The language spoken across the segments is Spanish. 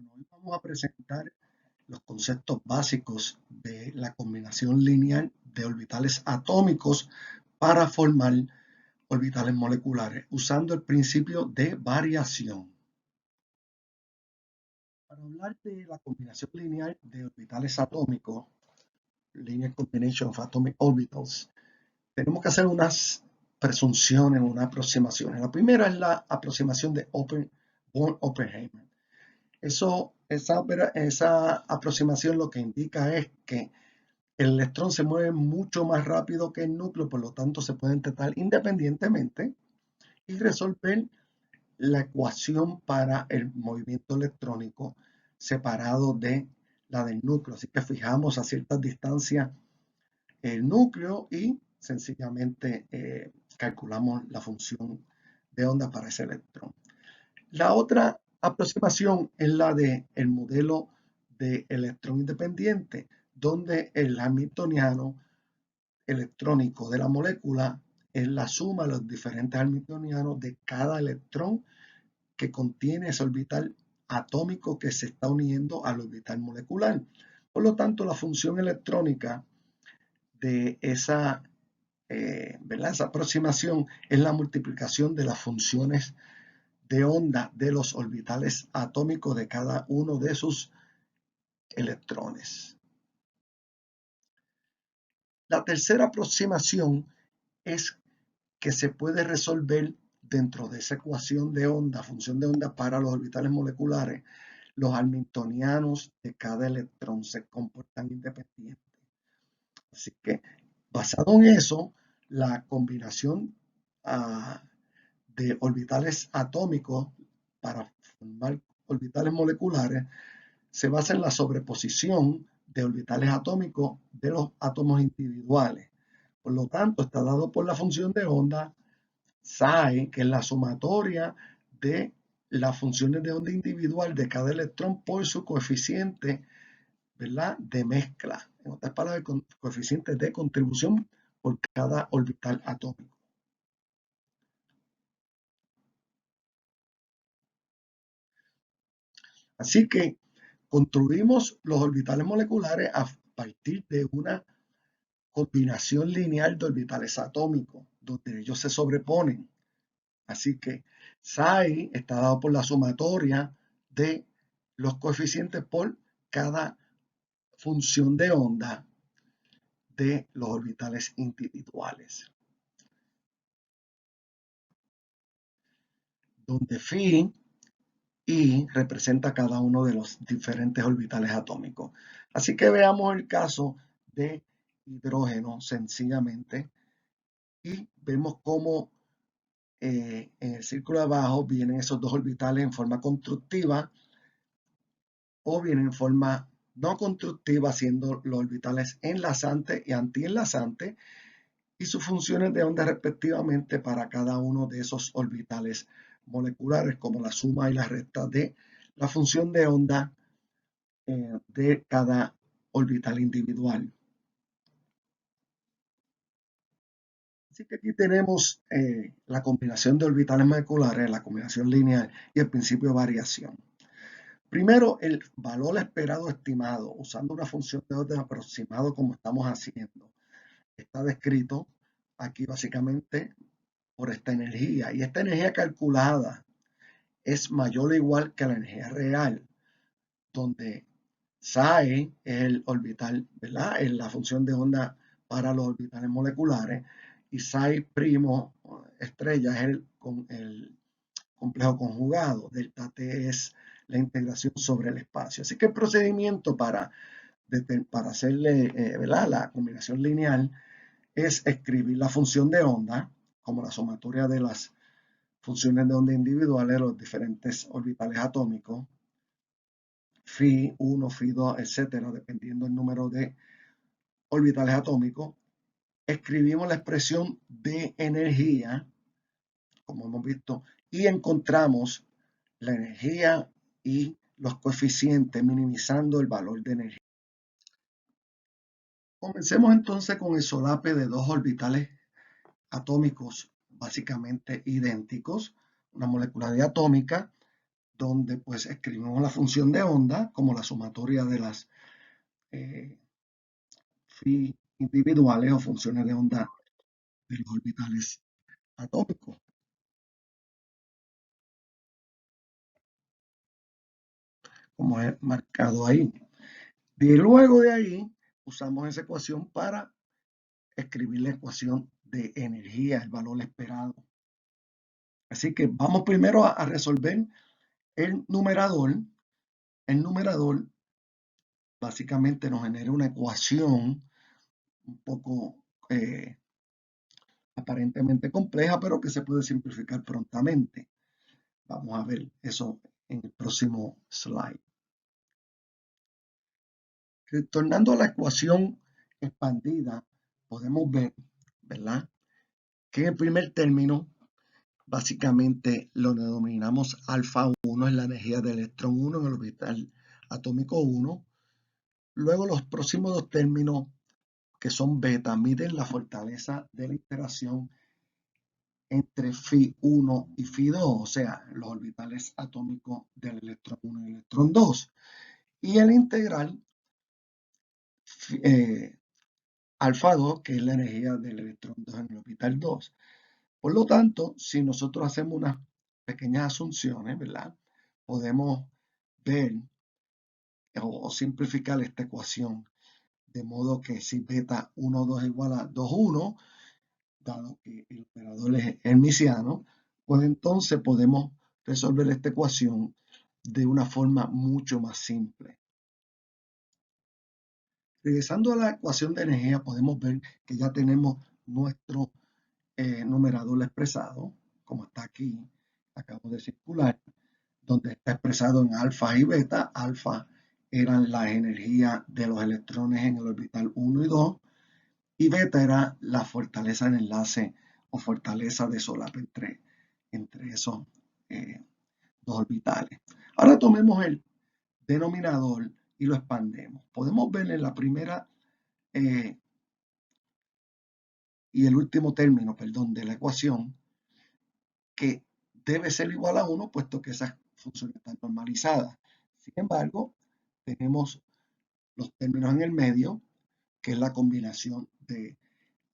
Bueno, hoy vamos a presentar los conceptos básicos de la combinación lineal de orbitales atómicos para formar orbitales moleculares, usando el principio de variación. Para hablar de la combinación lineal de orbitales atómicos, Linear Combination of Atomic Orbitals, tenemos que hacer unas presunciones, unas aproximaciones. La primera es la aproximación de Born-Oppenheimer. Esa aproximación lo que indica es que el electrón se mueve mucho más rápido que el núcleo, por lo tanto se pueden tratar independientemente y resolver la ecuación para el movimiento electrónico separado de la del núcleo. Así que fijamos a ciertas distancias el núcleo y sencillamente calculamos la función de onda para ese electrón. La otra aproximación es la del modelo de electrón independiente, donde el hamiltoniano electrónico de la molécula es la suma de los diferentes hamiltonianos de cada electrón que contiene ese orbital atómico que se está uniendo al orbital molecular. Por lo tanto, la función electrónica de esa aproximación es la multiplicación de las funciones de onda de los orbitales atómicos de cada uno de sus electrones. La tercera aproximación es que se puede resolver dentro de esa ecuación de onda, función de onda para los orbitales moleculares, los hamiltonianos de cada electrón se comportan independientes. Así que, basado en eso, la combinación de orbitales atómicos para formar orbitales moleculares se basa en la sobreposición de orbitales atómicos de los átomos individuales. Por lo tanto, está dado por la función de onda psi, que es la sumatoria de las funciones de onda individual de cada electrón por su coeficiente, ¿verdad?, de mezcla. En otras palabras, el coeficiente de contribución por cada orbital atómico. Así que construimos los orbitales moleculares a partir de una combinación lineal de orbitales atómicos, donde ellos se sobreponen. Así que psi está dado por la sumatoria de los coeficientes por cada función de onda de los orbitales individuales. Donde phi y representa cada uno de los diferentes orbitales atómicos. Así que veamos el caso de hidrógeno sencillamente y vemos cómo en el círculo de abajo vienen esos dos orbitales en forma constructiva o vienen en forma no constructiva, siendo los orbitales enlazantes y antienlazantes y sus funciones de onda respectivamente para cada uno de esos orbitales moleculares, como la suma y la resta de la función de onda de cada orbital individual. Así que aquí tenemos la combinación de orbitales moleculares, la combinación lineal y el principio de variación. Primero, el valor esperado estimado, usando una función de orden aproximado como estamos haciendo. Está descrito aquí básicamente por esta energía. Y esta energía calculada es mayor o igual que la energía real, donde psi es el orbital, ¿verdad? Es la función de onda para los orbitales moleculares y psi primo estrella es el complejo conjugado. Delta T es la integración sobre el espacio. Así que el procedimiento para hacerle ¿verdad?, la combinación lineal es escribir la función de onda como la sumatoria de las funciones de onda individuales de los diferentes orbitales atómicos, phi 1, phi 2, etcétera, dependiendo del número de orbitales atómicos. Escribimos la expresión de energía, como hemos visto, y encontramos la energía y los coeficientes minimizando el valor de energía. Comencemos entonces con el solape de dos orbitales atómicos básicamente idénticos, una molecularidad atómica, donde pues escribimos la función de onda como la sumatoria de las phi individuales o funciones de onda de los orbitales atómicos, como es marcado ahí. Y luego de ahí usamos esa ecuación para escribir la ecuación de energía, el valor esperado. Así que vamos primero a resolver el numerador. El numerador básicamente nos genera una ecuación un poco aparentemente compleja, pero que se puede simplificar prontamente. Vamos a ver eso en el próximo slide. Retornando a la ecuación expandida, podemos ver, ¿verdad?, que en el primer término básicamente lo denominamos alfa 1, es la energía del electrón 1 en el orbital atómico 1. Luego los próximos dos términos, que son beta, miden la fortaleza de la interacción entre Φ1 y Φ2, o sea, los orbitales atómicos del electrón 1 y el electrón 2. Y el integral alfa 2, que es la energía del electrón 2 en el orbital 2. Por lo tanto, si nosotros hacemos unas pequeñas asunciones, ¿verdad?, podemos ver o simplificar esta ecuación, de modo que si beta 1, 2 igual a 2, 1, dado que el operador es hermitiano, pues entonces podemos resolver esta ecuación de una forma mucho más simple. Regresando a la ecuación de energía, podemos ver que ya tenemos nuestro numerador expresado, como está aquí, acabo de circular, donde está expresado en alfa y beta. Alfa eran la energía de los electrones en el orbital 1 y 2, y beta era la fortaleza de enlace o fortaleza de solape entre esos dos orbitales. Ahora tomemos el denominador y lo expandemos. Podemos ver en la primera y el último término, perdón, de la ecuación, que debe ser igual a 1, puesto que esas funciones están normalizadas. Sin embargo, tenemos los términos en el medio, que es la combinación de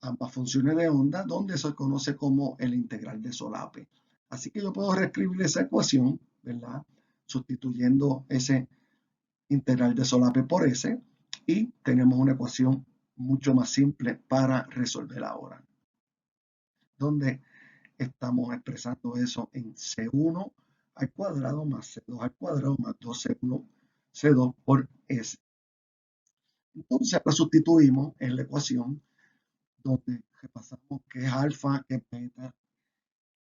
ambas funciones de onda, donde se conoce como el integral de solape. Así que yo puedo reescribir esa ecuación, ¿verdad?, sustituyendo ese integral de solape por ese, y tenemos una ecuación mucho más simple para resolver ahora, donde estamos expresando eso en C1 al cuadrado más C2 al cuadrado más 2C1 C2 por S. Entonces ahora sustituimos en la ecuación, donde repasamos que es alfa, que es beta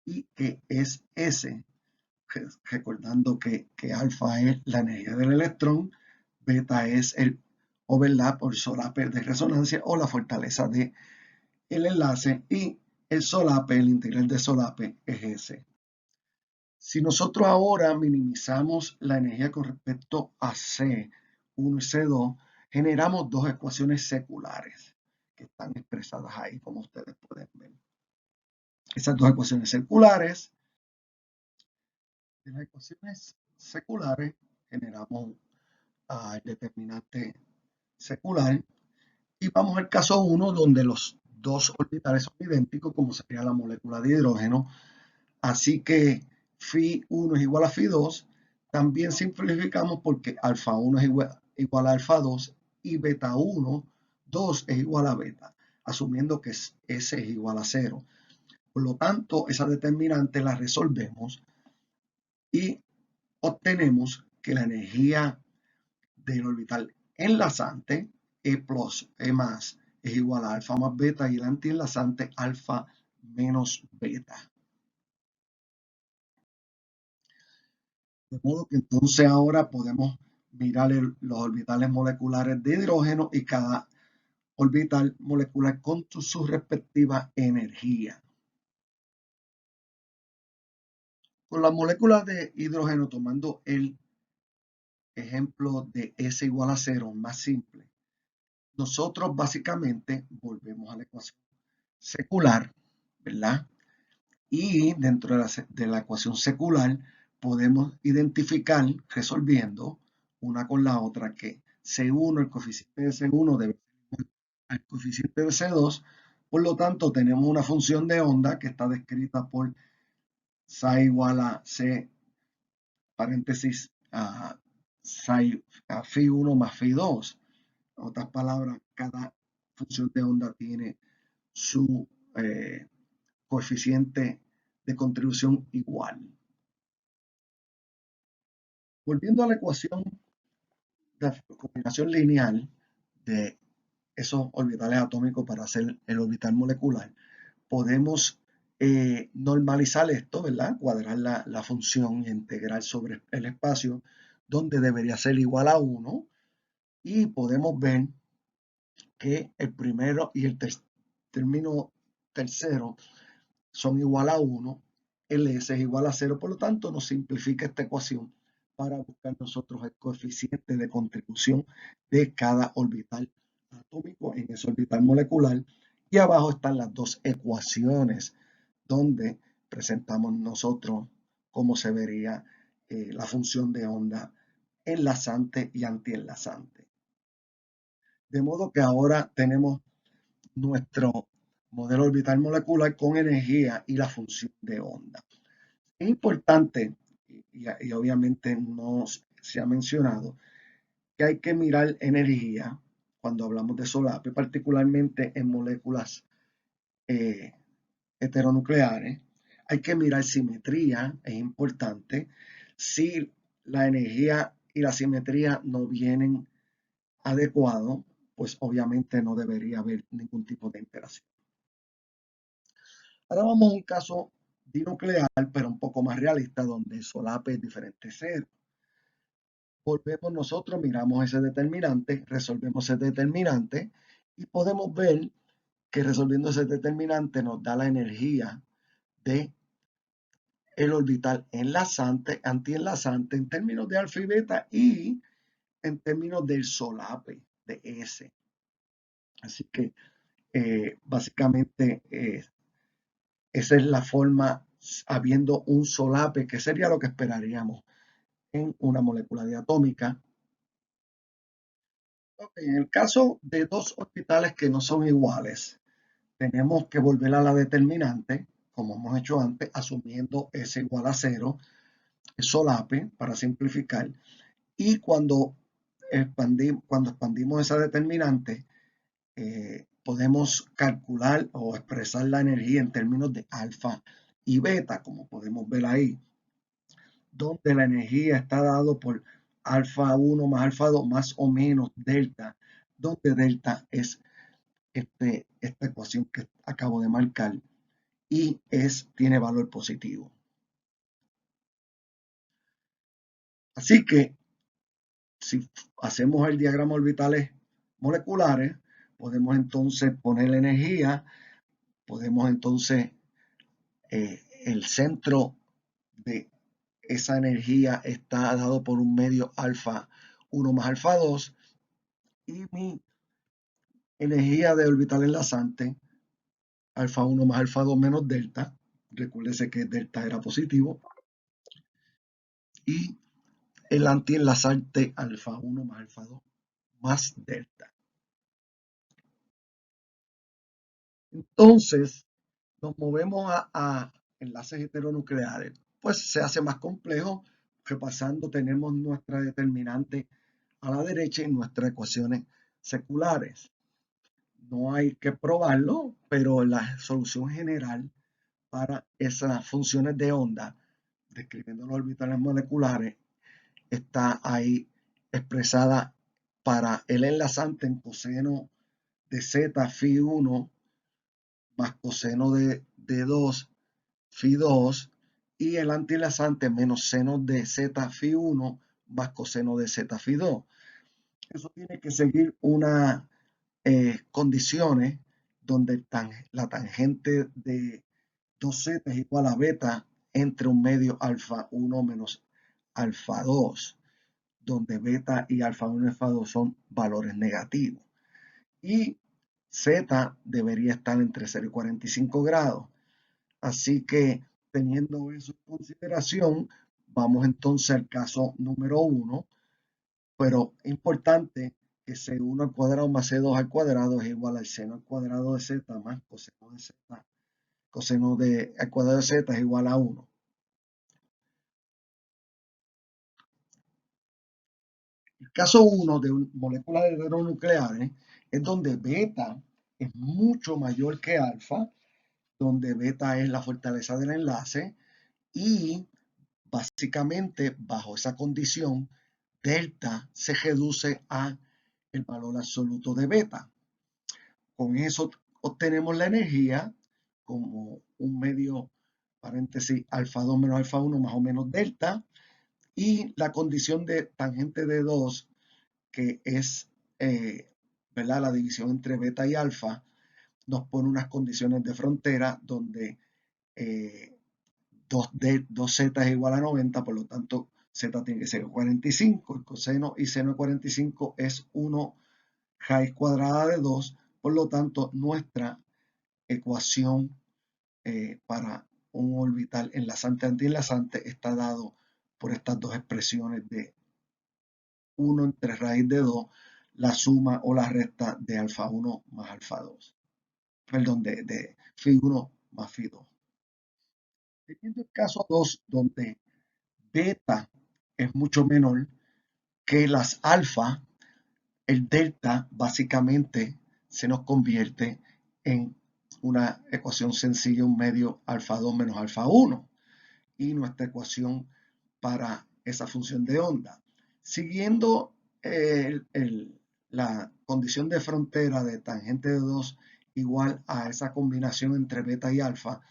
y que es S, recordando que alfa es la energía del electrón, beta es el overlap o el solape de resonancia o la fortaleza del enlace, y el solape, el integral de solape, es S. Si nosotros ahora minimizamos la energía con respecto a C1 y C2, generamos dos ecuaciones seculares que están expresadas ahí, como ustedes pueden ver. Esas dos ecuaciones seculares, de las ecuaciones seculares, generamos el determinante secular, y vamos al caso 1, donde los dos orbitales son idénticos, como sería la molécula de hidrógeno. Así que Φ1 es igual a Φ2. También simplificamos porque alfa 1 es igual a alfa 2 y beta 1, 2 es igual a beta, asumiendo que S es igual a 0. Por lo tanto, esa determinante la resolvemos y obtenemos que la energía del orbital enlazante, E plus, E más, es igual a alfa más beta, y el antienlazante alfa menos beta. De modo que entonces ahora podemos mirar los orbitales moleculares de hidrógeno y cada orbital molecular con su respectiva energía. Con las moléculas de hidrógeno, tomando el ejemplo de S igual a 0, más simple, nosotros básicamente volvemos a la ecuación secular, ¿verdad? Y dentro de la ecuación secular podemos identificar, resolviendo una con la otra, que C1, el coeficiente de C1 debe ser al coeficiente de C2. Por lo tanto, tenemos una función de onda que está descrita por psi igual a C, paréntesis, psi, phi1 más phi2. En otras palabras, cada función de onda tiene su coeficiente de contribución igual. Volviendo a la ecuación de combinación lineal de esos orbitales atómicos para hacer el orbital molecular, podemos normalizar esto, ¿verdad? Cuadrar la función y integrar sobre el espacio donde debería ser igual a 1, y podemos ver que el primero y el término tercero son igual a 1, el S es igual a 0, por lo tanto nos simplifica esta ecuación para buscar nosotros el coeficiente de contribución de cada orbital atómico en ese orbital molecular. Y abajo están las dos ecuaciones donde presentamos nosotros cómo se vería la función de onda enlazante y antienlazante. De modo que ahora tenemos nuestro modelo orbital molecular con energía y la función de onda. Es importante, y obviamente no se ha mencionado, que hay que mirar energía cuando hablamos de solape, particularmente en moléculas heteronucleares. Hay que mirar simetría, es importante. Si la energía y la simetría no vienen adecuados, pues obviamente no debería haber ningún tipo de interacción. Ahora vamos a un caso dinuclear, pero un poco más realista, donde el solape es diferente cero. Volvemos nosotros, miramos ese determinante, resolvemos ese determinante y podemos ver que resolviendo ese determinante nos da la energía de el orbital enlazante, antienlazante en términos de alfa y beta y en términos del solape de S. Así que básicamente esa es la forma, habiendo un solape, que sería lo que esperaríamos en una molécula diatómica. En el caso de dos orbitales que no son iguales, tenemos que volver a la determinante, como hemos hecho antes, asumiendo S igual a 0, el solape, para simplificar. Y cuando expandimos esa determinante, podemos calcular o expresar la energía en términos de alfa y beta, como podemos ver ahí, donde la energía está dado por alfa 1 más alfa 2 más o menos delta, donde delta es esta ecuación que acabo de marcar y tiene valor positivo. Así que si hacemos el diagrama orbitales moleculares, podemos entonces poner la energía, podemos entonces el centro de esa energía está dado por un medio alfa 1 más alfa 2 y mi energía de orbital enlazante alfa 1 más alfa 2 menos delta, recuérdese que delta era positivo, y el antienlazante alfa 1 más alfa 2 más delta. Entonces, nos movemos a enlaces heteronucleares, pues se hace más complejo. Repasando, tenemos nuestra determinante a la derecha y nuestras ecuaciones seculares. No hay que probarlo, pero la solución general para esas funciones de onda, describiendo los orbitales moleculares, está ahí expresada para el enlazante en coseno de z phi 1 más coseno de 2 phi 2 y el antienlazante menos seno de z phi 1 más coseno de z phi 2. Eso tiene que seguir unas condiciones donde la tangente de 2z es igual a beta entre un medio alfa 1 menos alfa 2, donde beta y alfa 1 y alfa 2 son valores negativos. Y z debería estar entre 0 y 45 grados. Así que teniendo eso en consideración, Vamos entonces al caso número 1, pero importante que C1 al cuadrado más C2 al cuadrado es igual al seno al cuadrado de Z más coseno de Z. Coseno de al cuadrado de Z es igual a 1. El caso 1 de moléculas heteronucleares es donde beta es mucho mayor que alfa, donde beta es la fortaleza del enlace y básicamente bajo esa condición delta se reduce a el valor absoluto de beta. Con eso obtenemos la energía como un medio paréntesis alfa 2 menos alfa 1 más o menos delta, y la condición de tangente de 2 que es ¿verdad? La división entre beta y alfa, nos pone unas condiciones de frontera donde 2z es igual a 90, por lo tanto z tiene que ser 45, el coseno y seno de 45 es 1 raíz cuadrada de 2, por lo tanto nuestra ecuación para un orbital enlazante antienlazante está dado por estas dos expresiones de 1 entre raíz de 2, la suma o la resta de alfa 1 más alfa 2. Perdón, de phi 1 más phi 2. Teniendo el caso 2, donde beta es mucho menor que las alfa, el delta básicamente se nos convierte en una ecuación sencilla, un medio alfa 2 menos alfa 1. Y nuestra ecuación para esa función de onda. Siguiendo la condición de frontera de tangente de 2 igual a esa combinación entre beta y alfa,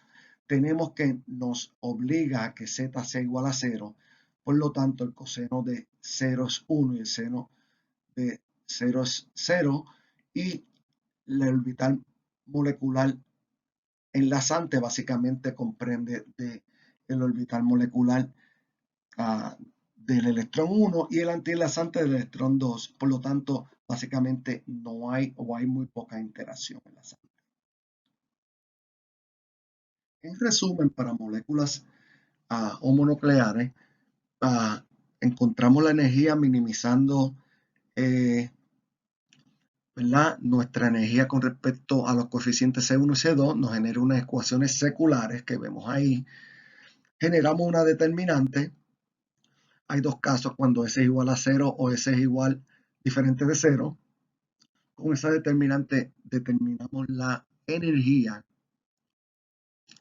tenemos que nos obliga a que z sea igual a 0. Por lo tanto, el coseno de 0 es 1 y el seno de 0 es 0. Y el orbital molecular enlazante básicamente comprende el orbital molecular del electrón 1 y el antienlazante del electrón 2. Por lo tanto, básicamente no hay o hay muy poca interacción enlazante. En resumen, para moléculas homonucleares, encontramos la energía minimizando nuestra energía con respecto a los coeficientes C1 y C2, nos genera unas ecuaciones seculares que vemos ahí. Generamos una determinante. Hay dos casos, cuando S es igual a 0 o S es igual diferente de 0. Con esa determinante determinamos la energía,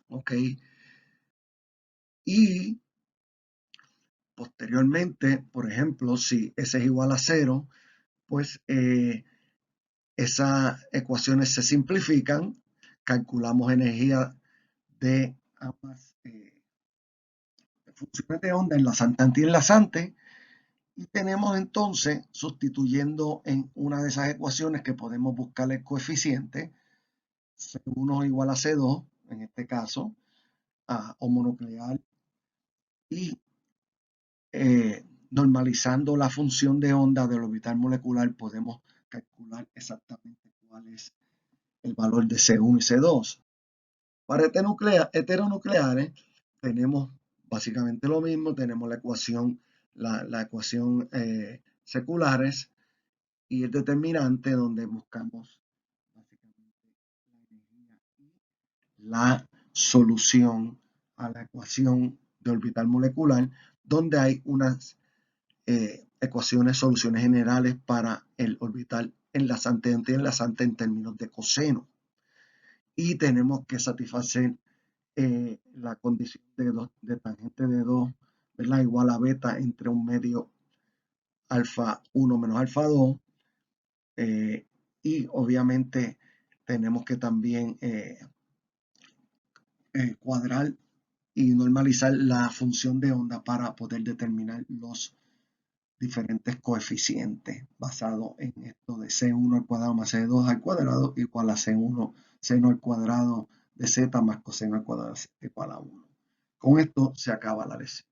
¿ok? Y posteriormente, por ejemplo, si S es igual a 0, pues esas ecuaciones se simplifican, calculamos energía de ambas funciones de onda enlazante antienlazante, y tenemos entonces, sustituyendo en una de esas ecuaciones que podemos buscar el coeficiente, C1 igual a C2, en este caso, homonuclear, y normalizando la función de onda del orbital molecular, podemos calcular exactamente cuál es el valor de C1 y C2. Para heteronucleares tenemos básicamente lo mismo, tenemos la ecuación seculares y el determinante, donde buscamos básicamente la energía y la solución a la ecuación de orbital molecular, donde hay unas soluciones generales para el orbital enlazante y antienlazante en términos de coseno. Y tenemos que satisfacer la condición de tangente de 2, ¿verdad? Igual a beta entre un medio alfa 1 menos alfa 2. Y obviamente tenemos que también cuadrar y normalizar la función de onda para poder determinar los diferentes coeficientes basados en esto de C1 al cuadrado más C2 al cuadrado igual a C1 seno al cuadrado de Z más coseno al cuadrado de Z igual a 1. Con esto se acaba la lección.